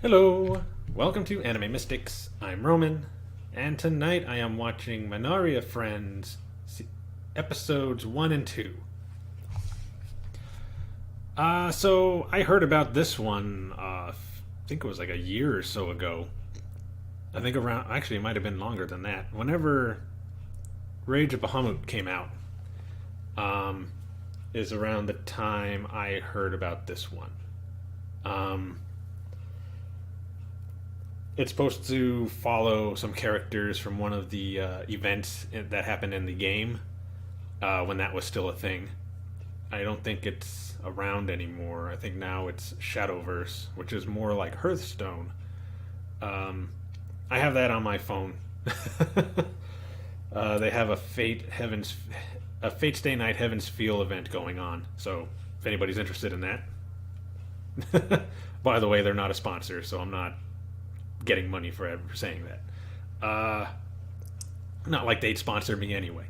Hello, welcome to Anime Mystics. I'm Roman, and tonight I am watching Manaria Friends episodes 1 and 2. So I heard about this one, I think it was like a year or so ago. I think around, actually, it might have been longer than that. Whenever Rage of Bahamut came out, um, is around the time I heard about this one. Um, it's supposed to follow some characters from one of the events that happened in the game when that was still a thing. I don't think it's around anymore. I think now it's Shadowverse, which is more like Hearthstone. Um, I have that on my phone. They have a Fate Stay Night Heaven's Feel event going on. So if anybody's interested in that, by the way, they're not a sponsor, so I'm not getting money for ever saying that. Not like they'd sponsor me anyway.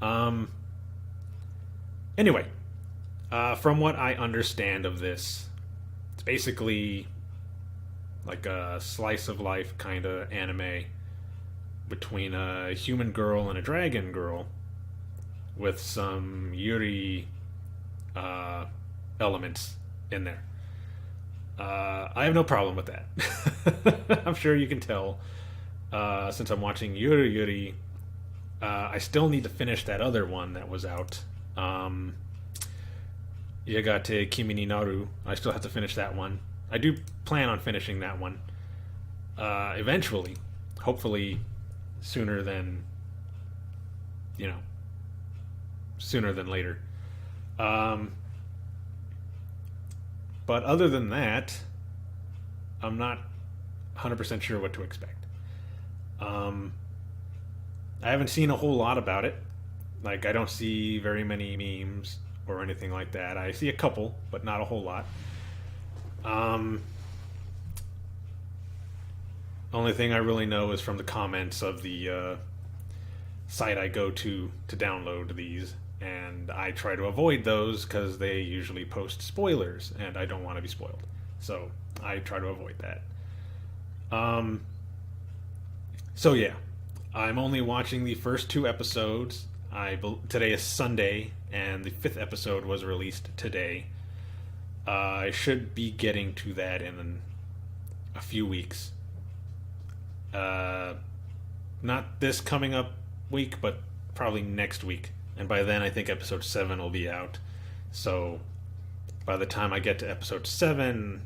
Um, anyway, from what I understand of this, it's basically like a slice of life kind of anime between a human girl and a dragon girl with some Yuri elements in there. I have no problem with that. I'm sure you can tell since I'm watching Yuri Yuri. I still need to finish that other one that was out. Yagate Kimi ni Naru. I still have to finish that one. I do plan on finishing that one eventually. Hopefully sooner than, sooner than later. But other than that, I'm not 100% sure what to expect. Um, I haven't seen a whole lot about it. Like, I don't see very many memes or anything like that. I see a couple, but not a whole lot. Um, Only thing I really know is from the comments of the site I go to download these, and I try to avoid those because they usually post spoilers, and I don't want to be spoiled. So I try to avoid that. Um, so yeah, I'm only watching the first two episodes. Today is Sunday, and the fifth episode was released today. I should be getting to that in a few weeks. Not this coming up week, but probably next week. And by then, I think episode 7 will be out. So by the time I get to episode 7,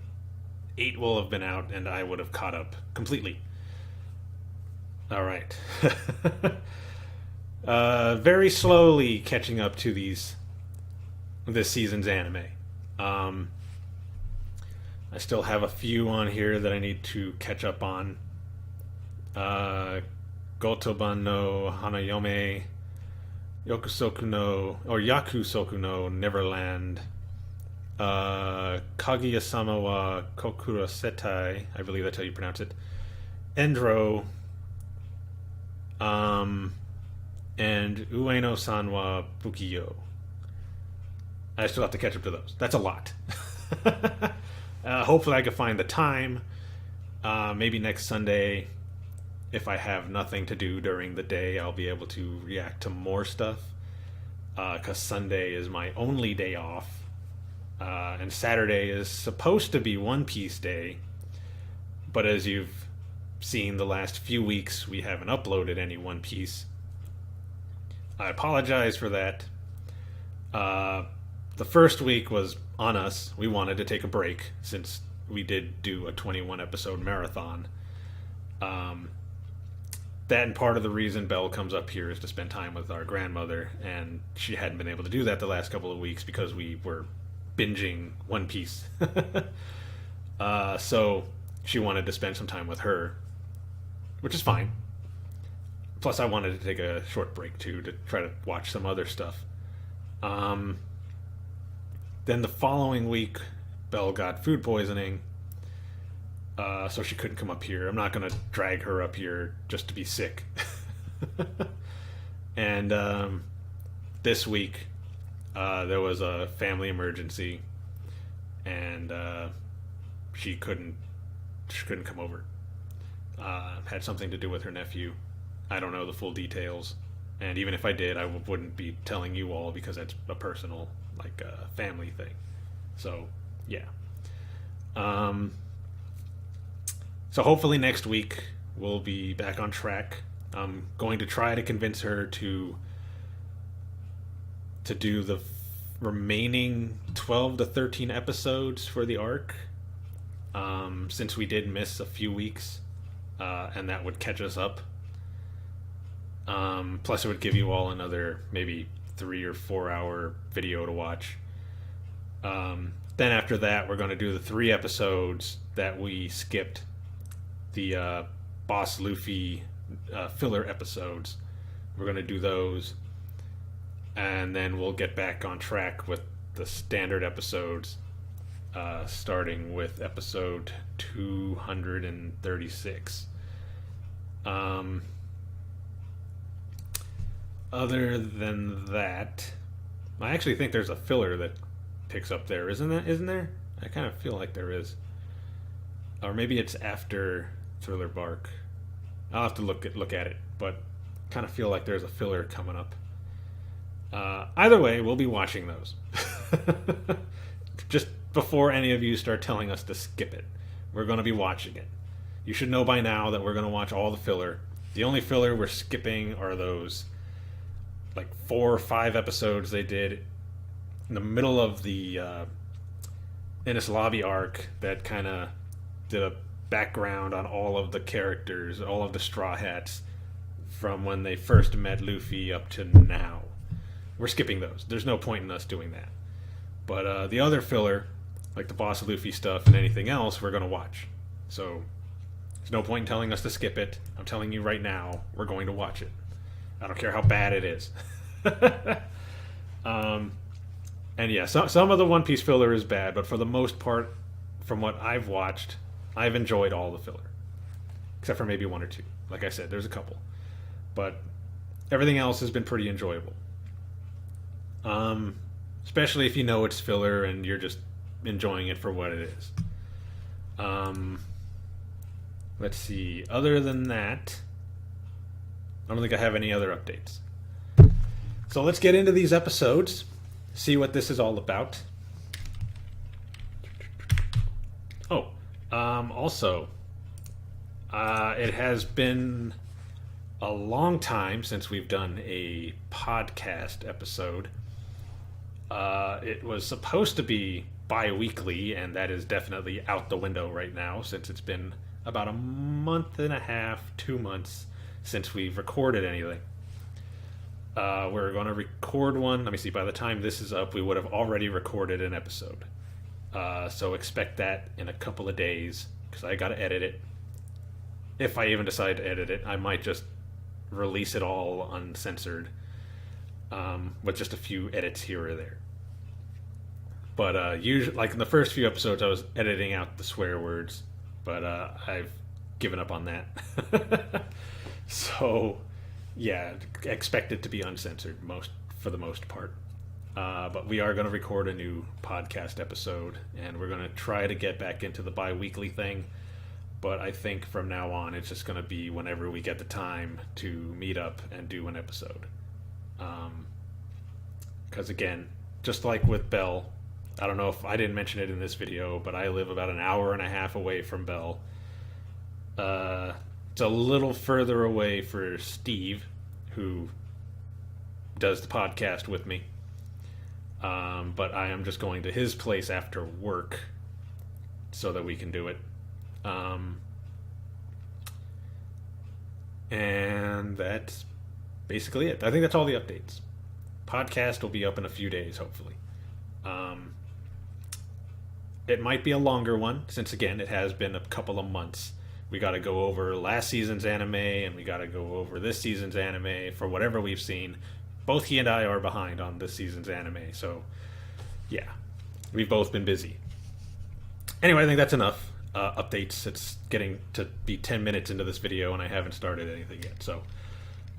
8 will have been out, and I would have caught up completely. All right. Very slowly catching up to this season's anime. I still have a few on here that I need to catch up on. Gotoban no Hanayome, Yakusoku no Neverland, Kaguya-sama wa Kokurasetai, I believe that's how you pronounce it, Endro, and Ueno-san wa Bukiyo. I still have to catch up to those. That's a lot. Hopefully I can find the time. Maybe next Sunday, if I have nothing to do during the day, I'll be able to react to more stuff. Because Sunday is my only day off. And Saturday is supposed to be One Piece Day. But as you've seen the last few weeks, we haven't uploaded any One Piece. I apologize for that. The first week was on us. We wanted to take a break since we did do a 21 episode marathon. That and part of the reason Belle comes up here is to spend time with our grandmother, and she hadn't been able to do that the last couple of weeks because we were binging One Piece. So she wanted to spend some time with her, which is fine. Plus, I wanted to take a short break too to try to watch some other stuff. Then the following week, Belle got food poisoning. So she couldn't come up here. I'm not going to drag her up here just to be sick. And this week, there was a family emergency, and she couldn't she couldn't come over. Had something to do with her nephew. I don't know the full details, and even if I did, I wouldn't be telling you all because that's a personal, like, family thing. So, yeah. So hopefully next week we'll be back on track. I'm going to try to convince her to do the remaining 12 to 13 episodes for the arc, since we did miss a few weeks, and that would catch us up. Plus it would give you all another maybe 3 or 4 hour video to watch. Then after that, we're going to do the 3 episodes that we skipped, the Boss Luffy filler episodes. We're going to do those, and then we'll get back on track with the standard episodes, starting with episode 236. Other than that, I actually think there's a filler that picks up there, isn't there? I kind of feel like there is. Or maybe it's after Thriller Bark. I'll have to look at it, but kind of feel like there's a filler coming up. Either way, we'll be watching those. Just before any of you start telling us to skip it, we're going to be watching it. You should know by now that we're going to watch all the filler. The only filler we're skipping are those, like, 4 or 5 episodes they did in the middle of the Enislavi arc that kind of did a background on all of the characters, all of the Straw Hats, from when they first met Luffy up to now. We're skipping those. There's no point in us doing that. But the other filler, like the Boss Luffy stuff and anything else, we're going to watch. So there's no point in telling us to skip it. I'm telling you right now, we're going to watch it. I don't care how bad it is. And yeah, some of the One Piece filler is bad, but for the most part, from what I've watched, I've enjoyed all the filler. Except for maybe 1 or 2. Like I said, there's a couple. But everything else has been pretty enjoyable. Especially if you know it's filler and you're just enjoying it for what it is. Let's see. Other than that, I don't think I have any other updates. So let's get into these episodes, see what this is all about. Oh, also, it has been a long time since we've done a podcast episode. It was supposed to be bi-weekly, and that is definitely out the window right now, since it's been about a month and a half, 2 months since we've recorded anything. We're going to record one. Let me see, by the time this is up, we would have already recorded an episode. So expect that in a couple of days, because I got to edit it. If I even decide to edit it, I might just release it all uncensored, with just a few edits here or there. But usually, like in the first few episodes, I was editing out the swear words, but I've given up on that. So, yeah, expect it to be uncensored for the most part. But we are going to record a new podcast episode, and we're going to try to get back into the bi-weekly thing. But I think from now on, it's just going to be whenever we get the time to meet up and do an episode. Because again, just like with Bell, I don't know if I didn't mention it in this video, but I live about an hour and a half away from Bell. It's a little further away for Steve, who does the podcast with me. But I am just going to his place after work so that we can do it. And that's basically it. I think that's all the updates. Podcast will be up in a few days, hopefully. It might be a longer one, since again, it has been a couple of months. We got to go over last season's anime, and we got to go over this season's anime for whatever we've seen. Both he and I are behind on this season's anime, so yeah, we've both been busy. Anyway, I think that's enough updates. It's getting to be 10 minutes into this video, and I haven't started anything yet. So,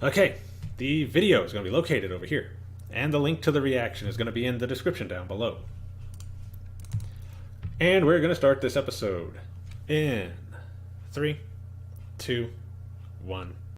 okay, the video is going to be located over here, and the link to the reaction is going to be in the description down below. And we're going to start this episode in 3, 2, 1.